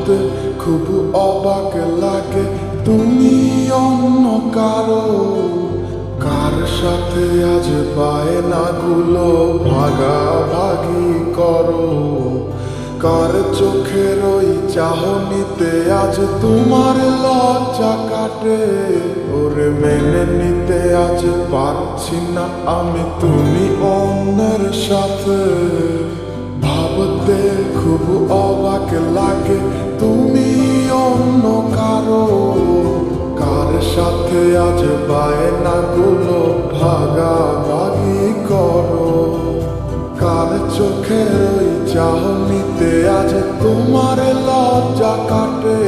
ভাবতে খুব অবাক লাগে তুমি অন্য কারো কার সাথে আজ বায়নাগুলো ভাগাভাগি করো কার চোখের ওই চাহনিতে আজ তোমার লজ্জা কাটে ওরে মেনে নিতে আজ পারছি না আমি তুমি অন্যের সাথে ভাবতে খুব অবাক লাগে তুমি অন্য কারো কার সাথে আজ বায়নাগুলো ভাগাভাগি করো কার চোখের ওই চাহনিতে আজ তোমার লজ্জা কাটে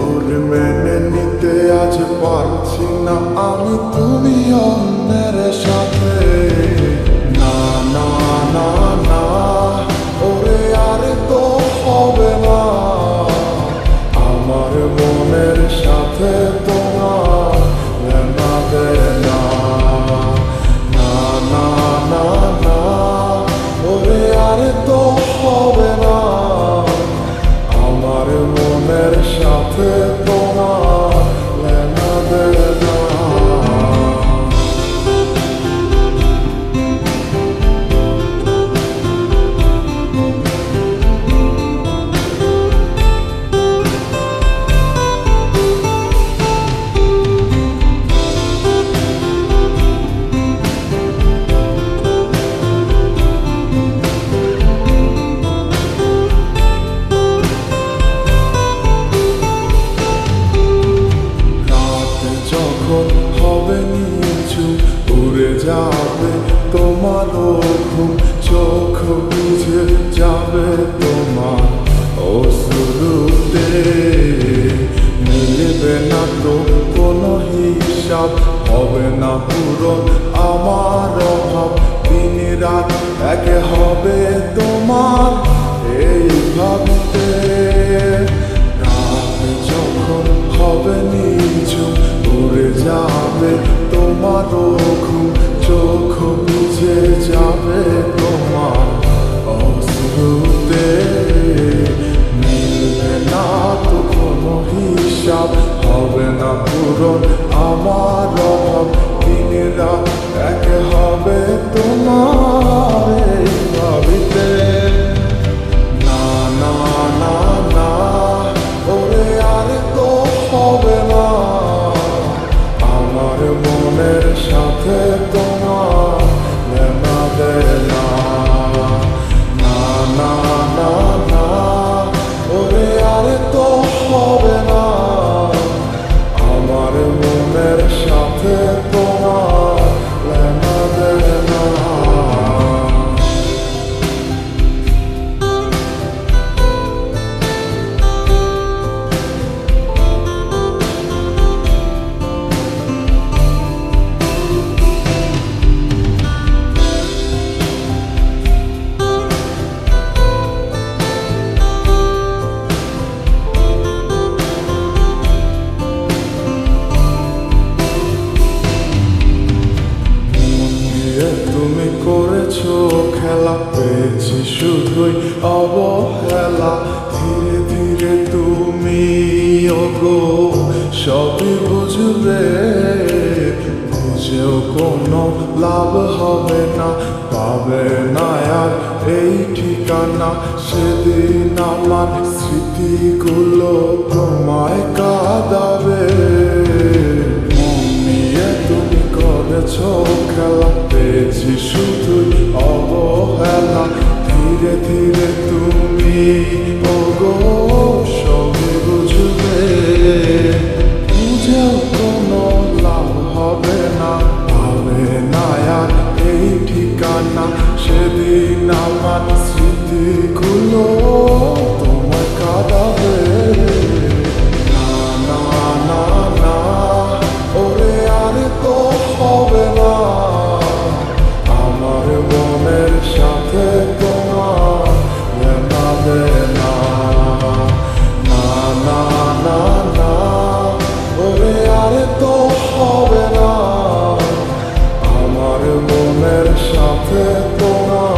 ওর মেনে নিতে আজ পারছি না আমি তুমি অন্যের সাথে না না না না ওরে আর তো হবে না আমার মনের সাথে তোমার লেনা দেনা না না না না ওরে আর তো হবে না আমার মনের সাথে তোমার লেনা দেনা হবে নিচু উড়ে যাবে তোমারও ঘুম চোখ বুঝে যাবে তোমার অশ্রুতে মিলবে না তো কোনো হিসাব হবে না পূরণ আমার অভাব দিন রাত এক হবে তোমার এই ভাবতে রাত যখন হবে নিচু উড়ে যাবে তোমারও ঘুম চোখ বুঝে যাবে তোমার অশ্রুতে মিলবে না তো কোনো হিসাব হবে না পূরণ আমার অভাব দিন রাত এক হবে তোমার এই ভাবিতে না না না না ওরে আর তো হবে না আমার মনের সাথে তোমার লেনা দেনা না না না না ওরে আর তো হবে না আমার মনের সাথে তোমার লেনা দেনা তুমি করেছো খেলা পেয়েছি শুধুই অবহেলা ধীরে ধীরে তুমি ওগো সবই বুঝবে বুঝেও কোনো লাভ হবে না পাবে না আর এই ঠিকানা সেদিন আমার স্মৃতিগুলো তোমায় কাঁদাবে তুমি করেছো খেলা পেয়েছি শুধুই অবহেলা ধীরে ধীরে তুমি ওগো সবই বুঝবে বুঝেও কোনো লাভ হবে না পাবে না আর এই ঠিকানা সেদিন আমার স্মৃতিগুলো তোমায় কাঁদাবে না না না না ওরে আর তো হবে না আমার মনের সাথে তোমার লেনা দেনা না না না না ওরে আর তো হবে না আমার মনের সাথে তোমার